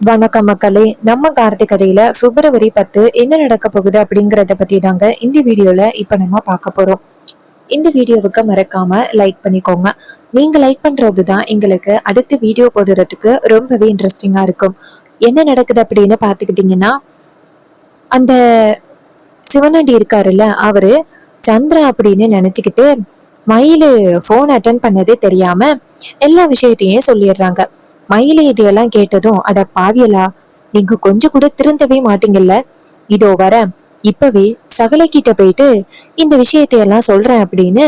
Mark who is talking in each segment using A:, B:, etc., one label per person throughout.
A: வணக்கம் மக்களே. நம்ம கார்த்திக் கதையில February 10 என்ன நடக்க போகுது அப்படிங்கறத பத்தி தாங்க இந்த வீடியோல இப்ப நம்ம பார்க்க போறோம். இந்த வீடியோவுக்கு மறக்காம லைக் பண்ணிக்கோங்க. நீங்க லைக் பண்றதுதான் எங்களுக்கு அடுத்த வீடியோ போடுறதுக்கு ரொம்பவே இன்ட்ரெஸ்டிங்கா இருக்கும். என்ன நடக்குது அப்படின்னு பாத்துக்கிட்டீங்கன்னா, அந்த சிவனடி இருக்காருல்ல, அவரு சந்திரா அப்படின்னு நினைச்சுக்கிட்டு மயிலு போன் அட்டன் பண்ணதே தெரியாம எல்லா விஷயத்தையும் சொல்லிடுறாங்க. மயிலு இதையெல்லாம் கேட்டதும், அட பாவியலா, நீங்க கொஞ்சம் கூட திருந்தவே மாட்டீங்கல்ல, இதோ வர இப்பவே சகலை கிட்ட போயிட்டு இந்த விஷயத்தையெல்லாம் சொல்றேன் அப்படின்னு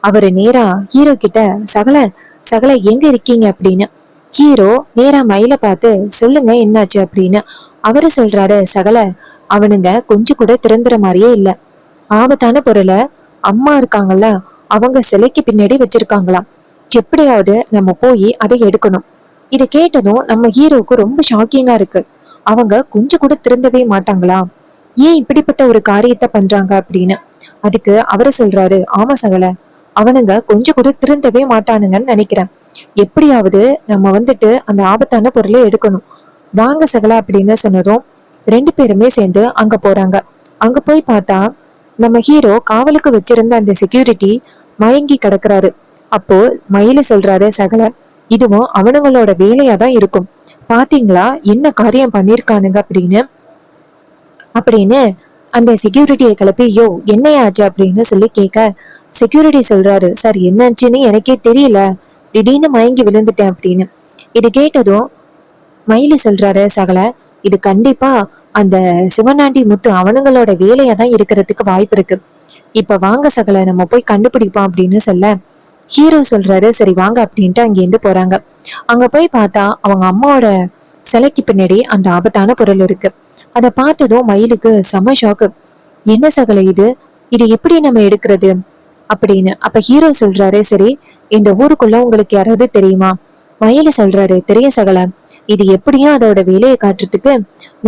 A: அவரு நேரா ஹீரோ கிட்ட, சகல சகல எங்க இருக்கீங்க அப்படின்னு. ஹீரோ நேரா மயில பார்த்து, சொல்லுங்க என்னாச்சு அப்படின்னு. அவரு சொல்றாரு, சகல, அவனுங்க கொஞ்சம் கூட திருந்துற மாதிரியே இல்ல. ஆபத்தான பொருளை அம்மா இருக்காங்கல்ல, அவங்க சிலைக்கு பின்னாடி வச்சிருக்காங்களாம். எப்படியாவது நம்ம போய் அதை எடுக்கணும். இதை கேட்டதும் நம்ம ஹீரோவுக்கு ரொம்ப ஷாக்கிங்கா இருக்கு. அவங்க கொஞ்சம் கூட திருந்தவே மாட்டாங்களா, ஏன் இப்படிப்பட்ட ஒரு காரியத்தை பண்றாங்க அப்படின்னு. அதுக்கு அவரு சொல்றாரு, ஆமா சகல, அவனுங்க கொஞ்சம் கூட திருந்தவே மாட்டானுங்கன்னு நினைக்கிறேன். எப்படியாவது நம்ம வந்துட்டு அந்த ஆபத்தான பொருளை எடுக்கணும். வாங்க சகல அப்படின்னு சொன்னதும் ரெண்டு பேருமே சேர்ந்து அங்க போறாங்க. அங்க போய் பார்த்தா நம்ம ஹீரோ காவலுக்கு வச்சிருந்த அந்த செக்யூரிட்டி மயங்கி கிடக்குறாரு. அப்போ மயிலு சொல்றாரு, சகல, இதுவும் அவனுங்களோட வேலையா தான் இருக்கும். பாத்தீங்களா என்ன காரியம் பண்ணிருக்கானுங்க அப்படின்னு அப்படின்னு அந்த செக்யூரிட்டியை கிளப்பி, யோ என்னையாச்சு அப்படின்னு சொல்லி கேட்க, செக்யூரிட்டி சொல்றாரு, சார் என்னாச்சுன்னு எனக்கே தெரியல, திடீர்னு மயங்கி விழுந்துட்டேன் அப்படின்னு. இது கேட்டதும் மயிலு சொல்றாரு, சகல, இது கண்டிப்பா அந்த சிவனாண்டி முத்து அவனுங்களோட வேலையா தான் இருக்கிறதுக்கு வாய்ப்பு இருக்கு. இப்ப வாங்க சகல, நம்ம போய் கண்டுபிடிப்போம் அப்படின்னு சொல்ல, ஹீரோ சொல்றாரு, சரி வாங்க அப்படின்ட்டு அங்கேருந்து போறாங்க. அங்க போய் பார்த்தா அவங்க அம்மாவோட சிலைக்கு பின்னாடி அந்த ஆபத்தான பொருள் இருக்கு. அதை பார்த்ததும் மயிலுக்கு செம ஷாக்கு. என்ன சகல இது, இது எப்படி நம்ம எடுக்கிறது அப்படின்னு. அப்ப ஹீரோ சொல்றாரு, சரி இந்த ஊருக்குள்ள உங்களுக்கு யாராவது தெரியுமா. மயிலு சொல்றாரு, தெரிய சகல, இது எப்படியும் அதோட வேலையை காட்டுறதுக்கு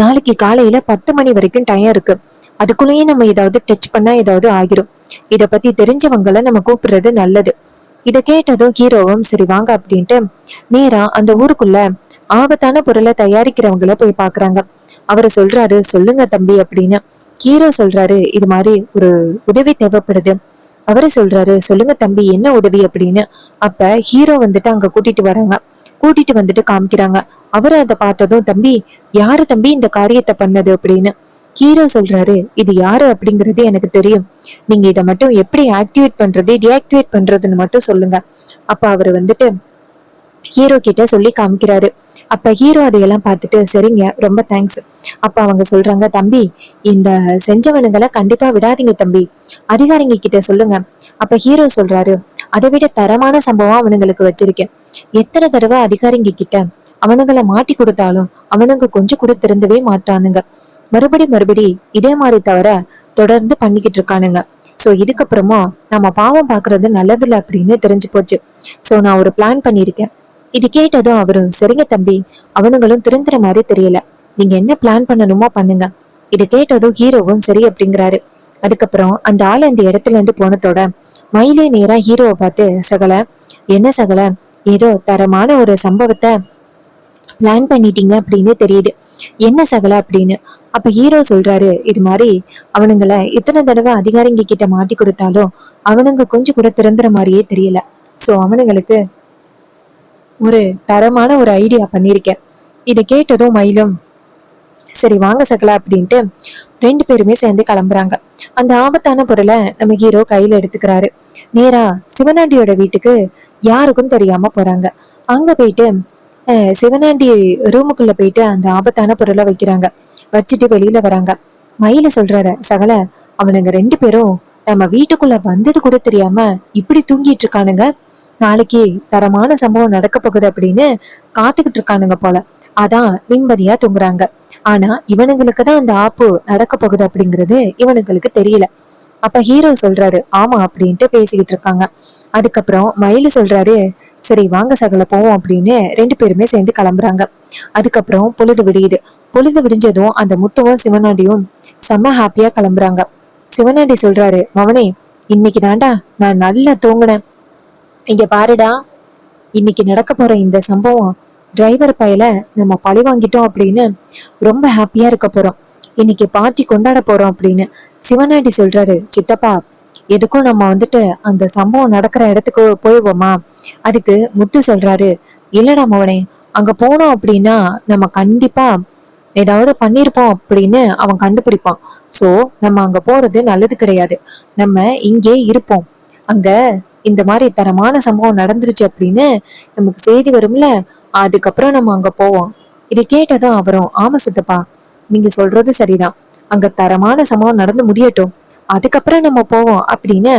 A: நாளைக்கு காலையில 10 மணி வரைக்கும் டைம் இருக்கு. அதுக்குள்ளேயே நம்ம ஏதாவது டச் பண்ணா ஏதாவது ஆகிரும். இத பத்தி தெரிஞ்சவங்களை நம்ம கூப்பிடுறது நல்லது. இத கேட்டதும் ஹீரோவும் சரி வாங்க அப்படின்ட்டு நேரா அந்த ஊருக்குள்ள ஆபத்தான பொருளை தயாரிக்கிறவங்கள போய் பாக்குறாங்க. அவரு சொல்றாரு, சொல்லுங்க தம்பி அப்படின்னு. ஹீரோ சொல்றாரு, இது மாதிரி ஒரு உதவி தேவைப்படுது. அவரு சொல்றாரு, சொல்லுங்க தம்பி என்ன உதவி அப்படின்னு. அப்ப ஹீரோ வந்துட்டு அங்க கூட்டிட்டு வராங்க. கூட்டிட்டு வந்துட்டு காமிக்கிறாங்க. அவரு அதை பார்த்ததும், தம்பி யாரு தம்பி இந்த காரியத்தை பண்ணது அப்படின்னு. ஹீரோ சொல்றாரு, இது யாரு அப்படிங்கிறது எனக்கு தெரியும். நீங்க இதை மட்டும் எப்படி ஆக்டிவேட் பண்றது டிஆக்டிவேட் பண்றதுன்னு மட்டும் சொல்லுங்க. அப்ப அவரு வந்துட்டு ஹீரோ கிட்ட சொல்லி காமிக்கிறாரு. அப்ப ஹீரோ அதையெல்லாம் பார்த்துட்டு, சரிங்க ரொம்ப தேங்க்ஸ். அப்ப அவங்க சொல்றாங்க, தம்பி இந்த செஞ்சவனுங்களை கண்டிப்பா விடாதீங்க தம்பி, அதிகாரிங்க கிட்ட சொல்லுங்க. அப்ப ஹீரோ சொல்றாரு, அதை விட தரமான சம்பவம் அவனுங்களுக்கு வச்சிருக்கேன். எத்தனை தடவை அதிகாரிங்க கிட்ட அவனுங்களை மாட்டி கொடுத்தாலும் அவனுங்க கொஞ்சம் கூட திருந்தவே மாட்டானுங்க. மறுபடி இதே மாதிரி தவிர தொடர்ந்து பண்ணிக்கிட்டு இருக்கானுங்க. சோ இதுக்கப்புறமா நம்ம பாவம் பாக்குறது நல்லதில்ல அப்படின்னு தெரிஞ்சு போச்சு. சோ நான் ஒரு பிளான் பண்ணிருக்கேன். இது கேட்டதும் அவரும், சரிங்க தம்பி, அவனுங்களும் திருந்துற மாதிரி தெரியல, நீங்க என்ன பிளான் பண்ணணுமோ பண்ணுங்க. இது கேட்டதும் ஹீரோவும் சரி அப்படிங்கிறாரு. அதுக்கப்புறம் அந்த ஆள் அந்த இடத்துல இருந்து போனதோட மயிலே நேரா ஹீரோவை பார்த்து, சகல, என்ன சகல, ஏதோ தரமான ஒரு சம்பவத்தை பிளான் பண்ணிட்டீங்க அப்படின்னு தெரியுது, என்ன சகல அப்படின்னு. அப்ப ஹீரோ சொல்றாரு, இது மாதிரி அவனுங்களை இத்தனை தடவை அதிகாரிங்க கிட்ட மாட்டி கொடுத்தாலும் அவனுங்க கொஞ்சம் கூட திருந்துற மாதிரியே தெரியல. சோ அவனுங்களுக்கு ஒரு தரமான ஒரு ஐடியா பண்ணிருக்கேன். இதை கேட்டதும் மயிலும், சரி வாங்க சகலா அப்படின்ட்டு ரெண்டு பேருமே சேர்ந்து கிளம்புறாங்க. அந்த ஆபத்தான பொருளை நம்ம ஹீரோ கையில எடுத்துக்கிறாரு. நேரா சிவனாண்டியோட வீட்டுக்கு யாருக்கும் தெரியாம போறாங்க. அங்க போயிட்டு சிவனாண்டி ரூமுக்குள்ள போயிட்டு அந்த ஆபத்தான பொருளை வைக்கிறாங்க. வச்சுட்டு வெளியில வராங்க. மயில சொல்றாரு, சகல, அவனுங்க ரெண்டு பேரும் நம்ம வீட்டுக்குள்ள வந்தது கூட தெரியாம இப்படி தூங்கிட்டு இருக்கானுங்க. நாளைக்கு தரமான சம்பவம் நடக்க போகுது அப்படின்னு காத்துக்கிட்டு இருக்கானுங்க போல. அதான் நிம்மதியா தூங்குறாங்க. ஆனா இவனுங்களுக்கு தான் அந்த ஆப்பு நடக்க போகுது அப்படிங்கிறது இவனுங்களுக்கு தெரியல. அப்ப ஹீரோ சொல்றாரு, ஆமா அப்படின்ட்டு பேசிக்கிட்டு இருக்காங்க. அதுக்கப்புறம் மயிலு சொல்றாரு, சரி வாங்க சகல போவோம் அப்படின்னு ரெண்டு பேருமே சேர்ந்து கிளம்புறாங்க. அதுக்கப்புறம் பொழுது விடியுது. பொழுது விடிஞ்சதும் அந்த முத்துவும் சிவனாண்டியும் செம்ம ஹாப்பியா கிளம்புறாங்க. சிவனாண்டி சொல்றாரு, மவனே இன்னைக்கு தாண்டா நான் நல்லா தூங்குனேன். இங்க பாருடா, இன்னைக்கு நடக்க போற இந்த சம்பவம் டிரைவர் பையில நம்ம பழி வாங்கிட்டோம் அப்படின்னு ரொம்ப ஹாப்பியா இருக்க போறோம். இன்னைக்கு பார்ட்டி கொண்டாட போறோம் அப்படின்னு சிவனாண்டி சொல்றாரு. சித்தப்பா, எதுக்கும் நம்ம வந்துட்டு அந்த சம்பவம் நடக்கிற இடத்துக்கு போயிடுவோமா? அதுக்கு முத்து சொல்றாரு, இல்லடா மவனே, அங்க போனோம் அப்படின்னா நம்ம கண்டிப்பா ஏதாவது பண்ணிருப்போம் அப்படின்னு அவன் கண்டுபிடிப்பான். சோ நம்ம அங்க போறது நல்லது கிடையாது. நம்ம இங்கே இருப்போம். அங்க இந்த மாதிரி தரமான சம்பவம் நடந்துருச்சு அப்படின்னு நமக்கு செய்தி வரும்ல, அதுக்கப்புறம் நம்ம அங்க போவோம். இதை கேட்டதும் அவரும், ஆமா சித்தப்பா, நீங்க சொல்றது சரிதான். அங்க தரமான சம்பவம் நடந்து முடியட்டும், அதுக்கப்புறம் நம்ம போவோம் அப்படின்னு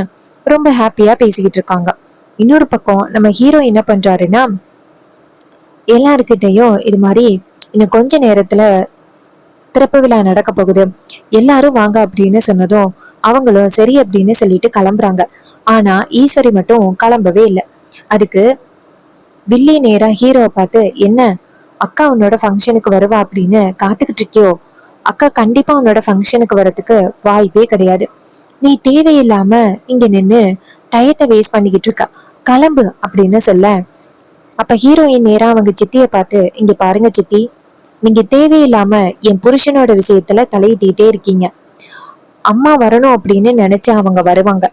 A: ரொம்ப ஹாப்பியா பேசிக்கிட்டு இருக்காங்க. இன்னொரு பக்கம் நம்ம ஹீரோ என்ன பண்றாருன்னா, எல்லாருக்கிட்டையும் இது மாதிரி இன்னும் கொஞ்ச நேரத்துல திறப்பு விழா நடக்க போகுது, எல்லாரும் வாங்க அப்படின்னு சொன்னதும் அவங்களும் சரி அப்படின்னு சொல்லிட்டு கிளம்புறாங்க. ஆனா ஈஸ்வரி மட்டும் கிளம்பவே இல்லை. அதுக்கு வில்லி நேரா ஹீரோவை பார்த்து, என்ன அக்கா உன்னோட ஃபங்க்ஷனுக்கு வருவா அப்படின்னு காத்துக்கிட்டு இருக்கியோ? அக்கா கண்டிப்பா உன்னோட ஃபங்க்ஷனுக்கு வரதுக்கு வாய்ப்பே கிடையாது. நீ தேவையில்லாம இங்க நின்னு டயத்தை வேஸ்ட் பண்ணிக்கிட்டு இருக்க, கிளம்பு அப்படின்னு சொல்ல, அப்ப ஹீரோயின் நேரா அவங்க சித்திய பார்த்து, இங்க பாருங்க சித்தி, நீங்க தேவையில்லாம என் புருஷனோட விஷயத்துல தலையிட்டே இருக்கீங்க. அம்மா வரணும் அப்படின்னு நினைச்சா அவங்க வருவாங்க.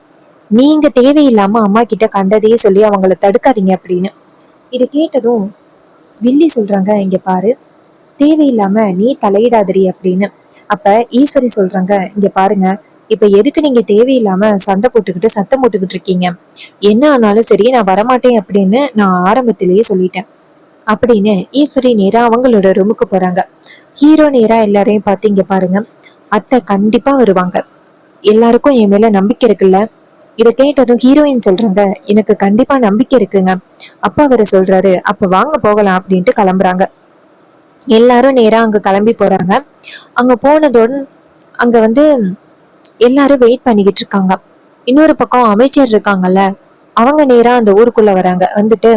A: நீங்க தேவையில்லாம அம்மா கிட்ட கண்டதையே சொல்லி அவங்கள தடுக்காதீங்க அப்படின்னு. இது கேட்டதும் வில்லி சொல்றாங்க, இங்க பாரு, தேவையில்லாம நீ தலையிடாதடி அப்படின்னு. அப்ப ஈஸ்வரி சொல்றாங்க, இங்க பாருங்க, இப்ப எதுக்கு நீங்க தேவையில்லாம சண்டை போட்டுக்கிட்டு சத்தம் போட்டுக்கிட்டு இருக்கீங்க? என்ன ஆனாலும் சரி, நான் வரமாட்டேன் அப்படின்னு நான் ஆரம்பத்திலேயே சொல்லிட்டேன் அப்படின்னு ஈஸ்வரி நேரா அவங்களோட ரூமுக்கு போறாங்க. ஹீரோ நேரா எல்லாரையும் பார்த்து, இங்க பாருங்க, அத்தை கண்டிப்பா வருவாங்க, எல்லாருக்கும் என் மேல நம்பிக்கை இருக்குல்ல? இதை கேட்டதும் ஹீரோயின் சொல்றாங்க, எனக்கு கண்டிப்பா நம்பிக்கை இருக்குங்க. அப்பா அவரை சொல்றாரு, அப்ப வாங்க போகலாம் அப்படின்ட்டு கிளம்புறாங்க. எல்லாரும் நேரா அங்க கிளம்பி போறாங்க. அங்க போனதோடு அங்க வந்து எல்லாரும் வெயிட் பண்ணிக்கிட்டு இருக்காங்க. இன்னொரு பக்கம் அமைச்சர் இருக்காங்கல்ல, அவங்க நேரா அந்த ஊருக்குள்ள வராங்க. வந்துட்டு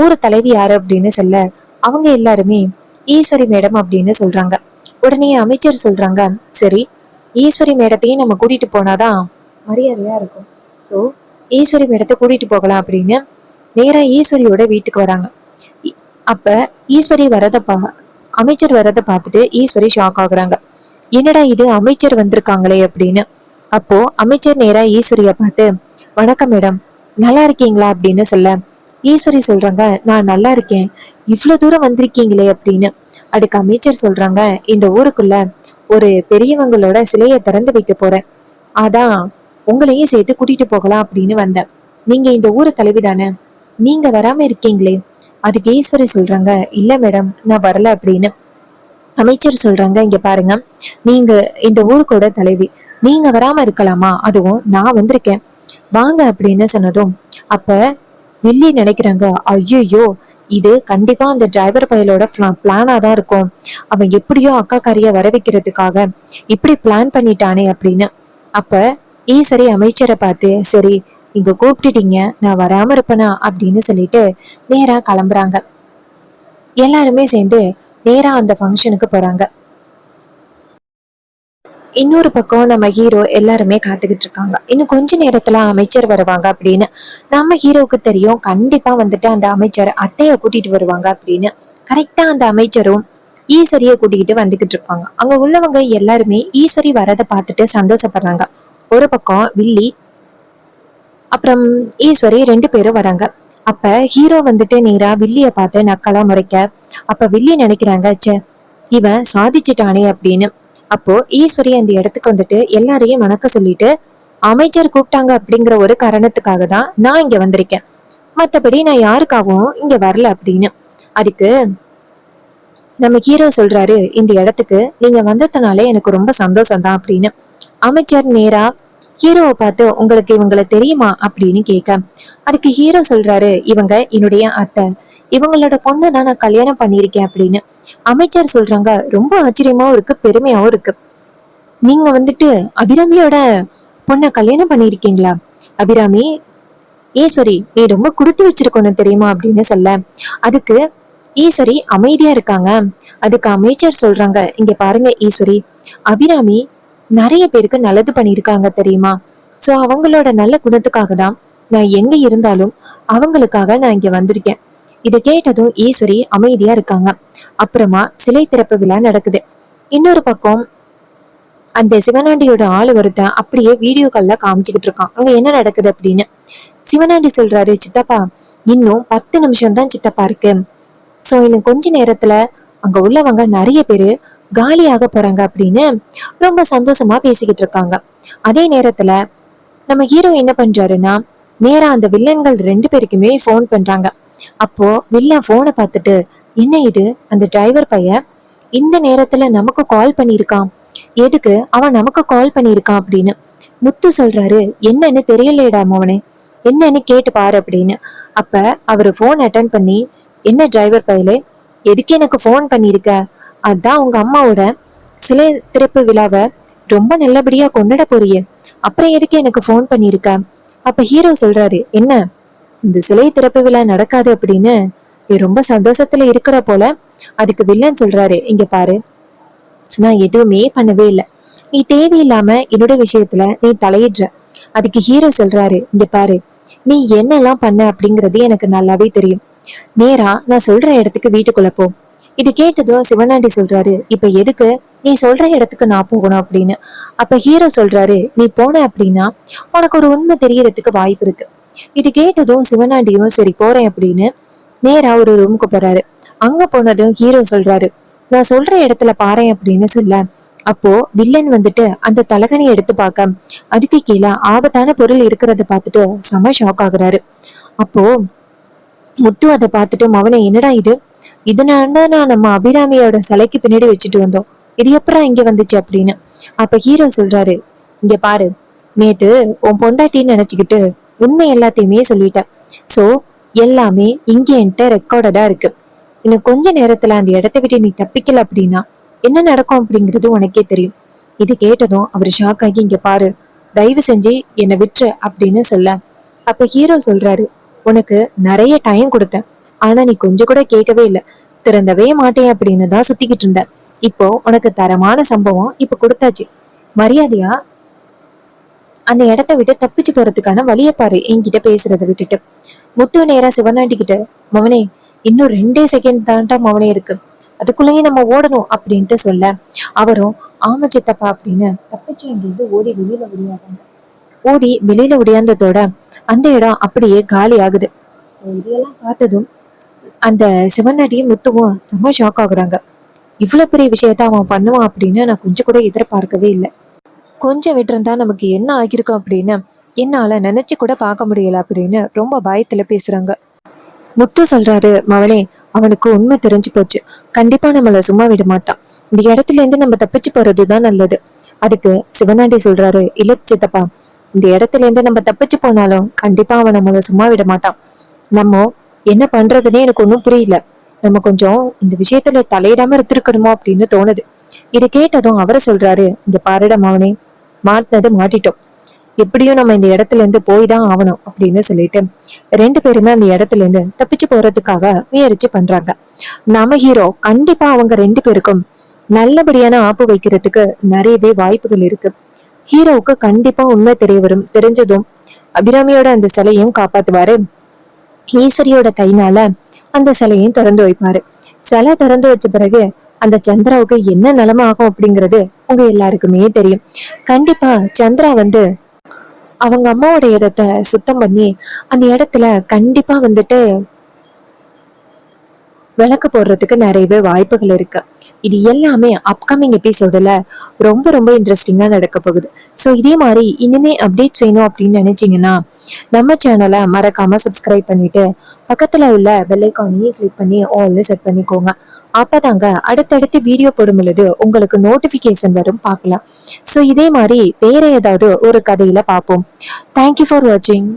A: ஊரு தலைவி யாரு அப்படின்னு சொல்ல, அவங்க எல்லாருமே ஈஸ்வரி மேடம் அப்படின்னு சொல்றாங்க. உடனே அமைச்சர் சொல்றாங்க, சரி, ஈஸ்வரி மேடத்தையும் நம்ம கூட்டிட்டு போனாதான் மரியாதையா இருக்கும். சோ ஈஸ்வரி மேடத்தை கூட்டிட்டு போகலாம் அப்படின்னு நேரா ஈஸ்வரியோட வீட்டுக்கு வராங்க. அப்ப ஈஸ்வரி அமைச்சர் வரத பார்த்துட்டு ஈஸ்வரி ஷாக் ஆகுறாங்க. என்னடா இது, அமைச்சர் வந்திருக்காங்களே அப்படின்னு. அப்போ அமைச்சர் நேரா ஈஸ்வரிய பார்த்து, வணக்கம் மேடம், நல்லா இருக்கீங்களா அப்படின்னு சொல்ல, ஈஸ்வரி சொல்றாங்க, நான் நல்லா இருக்கேன், இவ்வளவு தூரம் வந்திருக்கீங்களே அப்படின்னு. அதுக்கு அமைச்சர் சொல்றாங்க, இந்த ஊருக்குள்ள ஒரு பெரியவங்களோட சிலையை திறந்து வைக்க போறேன், அதான் உங்களையும் சேர்த்து கூட்டிட்டு போகலாம் அப்படின்னு வந்தேன். நீங்க இந்த ஊரு தலைவி தானே, நீங்க வராம இருக்கீங்களே? அதுக்கு ஈஸ்வரி சொல்றாங்க, இல்ல மேடம், நான் வரல அப்படின்னு. அமைச்சர் சொல்றாங்க, இங்க பாருங்க, நீங்க இந்த ஊருக்கோட தலைவி, நீங்க வராம இருக்கலாமா? அதுவும் நான் வந்திருக்கேன், வாங்க அப்படின்னு சொன்னதும் அப்ப வில்லி நினைக்கிறாங்க, ஐயோ, இது கண்டிப்பா அந்த டிரைவர் பயலோட பிளானா தான் இருக்கும். அவன் எப்படியோ அக்கா காரிய வர வைக்கிறதுக்காக இப்படி பிளான் பண்ணிட்டானே அப்படின்னு. அப்ப ஈஸ்வரி அமைச்சரை பார்த்து, சரி, இங்க கூப்பிட்டுட்டீங்க, நான் வராம இருப்பேனா அப்படின்னு சொல்லிட்டு நேரா கிளம்புறாங்க. எல்லாருமே சேர்ந்து நேரா அந்த ஃபங்க்ஷனுக்கு போறாங்க. இன்னொரு பக்கம் நம்ம ஹீரோ எல்லாருமே காத்துக்கிட்டு இருக்காங்க, இன்னும் கொஞ்ச நேரத்துல அமைச்சர் வருவாங்க அப்படின்னு. நம்ம ஹீரோவுக்கு தெரியும், கண்டிப்பா வந்துட்டு அந்த அமைச்சர் அத்தைய கூட்டிட்டு வருவாங்க அப்படின்னு. கரெக்டா அந்த அமைச்சரும் ஈஸ்வரிய கூட்டிகிட்டு வந்துகிட்டு இருக்காங்க. அங்க உள்ளவங்க எல்லாருமே ஈஸ்வரி வரதை பார்த்துட்டு சந்தோஷப்படுறாங்க. ஒரு பக்கம் வில்லி அப்புறம் ஈஸ்வரி 2 பேரும் வராங்க. அப்ப ஹீரோ வந்துட்டு நேரா வில்லிய பார்த்து நக்கலா முறைக்க, அப்ப வில்லி நினைக்கிறாங்க, ச்சே, இவன் சாதிச்சுட்டானே அப்படின்னு. அப்போ ஈஸ்வரி அந்த இடத்துக்கு வந்துட்டு எல்லாரையும் வணக்க சொல்லிட்டு, அமைச்சர் கூப்பிட்டாங்க அப்படிங்கிற ஒரு காரணத்துக்காக தான் நான் இங்க வந்திருக்கேன், மத்தபடி நான் யாருக்காகவும் இங்க வரல அப்படின்னு. அதுக்கு நம்ம ஹீரோ சொல்றாரு, இந்த இடத்துக்கு நீங்க வந்ததுனாலே எனக்கு ரொம்ப சந்தோஷம் தான் அப்படின்னு. அமைச்சர் நேரா ஹீரோவை பார்த்து, உங்களுக்கு இவங்களை தெரியுமா அப்படின்னு கேட்க, அதுக்கு ஹீரோ சொல்றாரு, இவங்க என்னுடைய அத்தை, இவங்களோட பொண்ணு தான் நான் கல்யாணம் பண்ணியிருக்கேன் அப்படின்னு. அமைச்சர் சொல்றாங்க, ரொம்ப ஆச்சரியமாவும் இருக்கு, பெருமையாவும் இருக்கு, நீங்க வந்துட்டு அபிராமியோட பொண்ணை கல்யாணம் பண்ணிருக்கீங்களா? அபிராமி, ஈஸ்வரி, நீ ரொம்ப கொடுத்து வச்சிருக்கணும் தெரியுமா அப்படின்னு சொல்ல, அதுக்கு ஈஸ்வரி அமைதியா இருக்காங்க. அதுக்கு அமைச்சர் சொல்றாங்க, இங்க பாருங்க ஈஸ்வரி, அபிராமி நிறைய பேருக்கு நல்லது பண்ணிருக்காங்க தெரியுமா? சோ அவங்களோட நல்ல குணத்துக்காக தான் நான் எங்க இருந்தாலும் அவங்களுக்காக நான் இங்க வந்திருக்கேன். இதை கேட்டதும் ஈஸ்வரி அமைதியா இருக்காங்க. அப்புறமா சிலை திறப்பு விழா நடக்குது. இன்னொரு பக்கம் அந்த சிவனாண்டியோட ஆளு ஒருத்தன் அப்படியே வீடியோ கால்ல காமிச்சுக்கிட்டு இருக்கான் அங்க என்ன நடக்குது அப்படின்னு. சிவனாண்டி சொல்றாரு, சித்தப்பா இன்னும் 10 நிமிஷம் தான் சித்தப்பா இருக்கு. சோ இன்னும் கொஞ்ச நேரத்துல அங்க உள்ளவங்க நிறைய பேரு காலியாக போறாங்க அப்படின்னு ரொம்ப சந்தோஷமா பேசிக்கிட்டு இருக்காங்க. அதே நேரத்துல நம்ம ஹீரோ என்ன பண்றாருன்னா, நேரா அந்த வில்லன்கள் 2 பேருக்குமே போன் பண்றாங்க. அப்போ வில்லன் போனை பார்த்துட்டு, என்ன இது, அந்த டிரைவர் பையன் இந்த நேரத்துல நமக்கு கால் பண்ணிருக்கான், எதுக்கு அவன் நமக்கு கால் பண்ணிருக்கான் அப்படின்னு முத்து சொல்றாரு. என்னன்னு தெரியலடா மோனே, என்னன்னு கேட்டு பாரு அப்படின்னு. அப்ப அவரு போன் அட்டன் பண்ணி, என்ன டிரைவர் பையலே, எதுக்கு எனக்கு போன் பண்ணிருக்க, அதான் உங்க அம்மாவோட சிலை திறப்பு விழாவை ரொம்ப நல்லபடியா கொண்டாட போறியே, அப்புறம் எதுக்கு எனக்கு போன் பண்ணிருக்க. அப்ப ஹீரோ சொல்றாரு, என்ன இந்த சிலை திறப்பு விழா நடக்காது அப்படின்னு நீ ரொம்ப சந்தோஷத்துல இருக்கிற போல. அதுக்கு வில்லன் சொல்றாரு, இங்க பாரு, நான் எதுவுமே பண்ணவே இல்லை, நீ தேவையில்லாம என்னோட விஷயத்துல நீ தலையிடுற. அதுக்கு ஹீரோ சொல்றாரு, இங்க பாரு, நீ என்னெல்லாம் பண்ண அப்படிங்கறது எனக்கு நல்லாவே தெரியும். நேரா நான் சொல்ற இடத்துக்கு வீட்டுக்குள்ள போ. இது கேட்டதும் சிவனாண்டி சொல்றாரு, இப்ப எதுக்கு நீ சொல்ற இடத்துக்கு நான் போகணும் அப்படின்னு. அப்ப ஹீரோ சொல்றாரு, நீ போன அப்படின்னா உனக்கு ஒரு உண்மை தெரியறதுக்கு வாய்ப்பு இருக்கு. இது கேட்டதும் சிவனாண்டியும் சரி போறேன் அப்படின்னு நேரா ஒரு ரூமுக்கு போறாரு. அங்க போனதும் ஹீரோ சொல்றாரு, நான் சொல்ற இடத்துல பாறேன் அப்படின்னு சொல்ல, அப்போ வில்லன் வந்துட்டு அந்த தலகனை எடுத்து பார்க்க அதுக்கு கீழே ஆபத்தான பொருள் இருக்கிறத பார்த்துட்டு செம ஷாக் ஆகுறாரு. அப்போ முத்து அதை பார்த்துட்டு, மவனை என்னடா இது, இதனால நான் நம்ம அபிராமியோட சிலைக்கு பின்னாடி வச்சுட்டு வந்தோம், இது எப்படா இங்க வந்துச்சு அப்படின்னு. அப்ப ஹீரோ சொல்றாரு, இங்க பாரு, நேத்து உன் பொண்டாட்டின்னு நினைச்சுக்கிட்டு உண்மை எல்லாத்தையுமே சொல்லிட்டேன். சோ எல்லாமே இங்க என்கிட்ட ரெக்கார்டடா இருக்கு. இன்னும் கொஞ்ச நேரத்துல அந்த இடத்த விட்டு நீ தப்பிக்கல அப்படின்னா என்ன நடக்கும் அப்படிங்கிறது உனக்கே தெரியும். இது கேட்டதும் அவர் ஷாக் ஆகி, இங்க பாரு, தயவு செஞ்சு என்னை விட்டுரு அப்படின்னு சொல்ல, அப்ப ஹீரோ சொல்றாரு, உனக்கு நிறைய டைம் கொடுத்தேன், ஆனா நீ கொஞ்சம் கூட கேட்கவே இல்லை, திறந்தவே மாட்டேன் அப்படின்னு தான் சுத்திக்கிட்டு இருந்த. இப்போ உனக்கு தரமான சம்பவம் இப்ப கொடுத்தாச்சு, மரியாதையா அந்த இடத்த விட்டு தப்பிச்சு போறதுக்கான வழியை பாரு என்கிட்ட பேசுறத விட்டுட்டு. முத்து நேரா சிவனாண்டி கிட்ட, மவனே இன்னும் 2 செகண்ட் தான்டா மவனே இருக்கு, அதுக்குள்ளேயே நம்ம ஓடணும் அப்படின்ட்டு சொல்ல, அவரும் ஆமா சித்தப்பா அப்படின்னு தப்பிச்சு அங்கிருந்து ஓடி வெளியில ஒடியாந்ததோட அந்த இடம் அப்படியே காலி ஆகுது. சோ இதெல்லாம் பார்த்ததும் அந்த சிவனாண்டியும் முத்துவும் செம்ம ஷாக் ஆகுறாங்க. இவ்வளவு பெரிய விஷயத்த அவன் பண்ணுவான் அப்படின்னு நான் கொஞ்சம் கூட எதிர்பார்க்கவே இல்லை. கொஞ்சம் விட்டுருந்தா நமக்கு என்ன ஆகிருக்கும் அப்படின்னு என்னால நினைச்சு கூட பார்க்க முடியல அப்படின்னு ரொம்ப பயத்துல பேசுறாங்க. முத்து சொல்றாரு, மவனே அவனுக்கு உண்மை தெரிஞ்சு போச்சு, கண்டிப்பா நம்மள சும்மா விட மாட்டான், இந்த இடத்துல இருந்து நம்ம தப்பிச்சு போறதுதான் நல்லது. அதுக்கு சிவனாண்டி சொல்றாரு, இல்ல சித்தப்பா, இந்த இடத்துல இருந்து நம்ம தப்பிச்சு போனாலும் கண்டிப்பா அவன் நம்மள சும்மா விட மாட்டான். நம்ம என்ன பண்றதுன்னே எனக்கு ஒன்றும் புரியல, நம்ம கொஞ்சம் இந்த விஷயத்துல தலையிடாம இருந்திருக்கணுமோ அப்படின்னு தோணுது. இதை கேட்டதும் அவரை சொல்றாரு, இங்க பாருடம் அவனே, மாட்டினது மாட்டிட்டோம், எப்படியும் நம்ம இந்த இடத்துல இருந்து போய் தான் ஆகணும் அப்படின்னு சொல்லிட்டு 2 பேருமே அந்த இடத்துல இருந்து தப்பிச்சு போறதுக்காக முயற்சி பண்றாங்க. நம்ம ஹீரோ கண்டிப்பா அவங்க 2 பேருக்கும் நல்லபடியான ஆப்பு வைக்கிறதுக்கு நிறையவே வாய்ப்புகள் இருக்கு. ஹீரோவுக்கு கண்டிப்பா உண்மை தெரிய வரும். தெரிஞ்சதும் அபிராமியோட அந்த சிலையும் காப்பாத்துவாரு. ஈஸ்வரியோட கைனால அந்த சிலையும் திறந்து வைப்பாரு. சிலை திறந்து வச்ச பிறகு அந்த சந்திராவுக்கு என்ன நிலைமை ஆகும் அப்படிங்கிறது உங்க எல்லாருக்குமே தெரியும். கண்டிப்பா சந்திரா வந்து அவங்க அம்மாவோட இடத்த சுத்தம் பண்ணி அந்த இடத்துல கண்டிப்பா வந்துட்டு விளக்கு போடுறதுக்கு நிறையவே வாய்ப்புகள் இருக்கு. இது எல்லாமே அப்கமிங் எபிசோடுல ரொம்ப ரொம்ப இன்ட்ரெஸ்டிங்கா நடக்க போகுது. ஸோ இதே மாதிரி இனிமே அப்டேட்ஸ் வேணும் அப்படின்னு நினைச்சீங்கன்னா நம்ம சேனலை மறக்காம சப்ஸ்கிரைப் பண்ணிட்டு பக்கத்துல உள்ள பெல் ஐகானையும் கிளிக் பண்ணி ஆல்னு செட் பண்ணிக்கோங்க. அப்பதாங்க அடுத்தடுத்து வீடியோ போடும் பொழுது உங்களுக்கு நோட்டிபிகேஷன் வரும், பார்க்கலாம். ஸோ இதே மாதிரி வேற ஏதாவது ஒரு கதையில பார்ப்போம். தேங்க்யூ ஃபார் வாட்சிங்.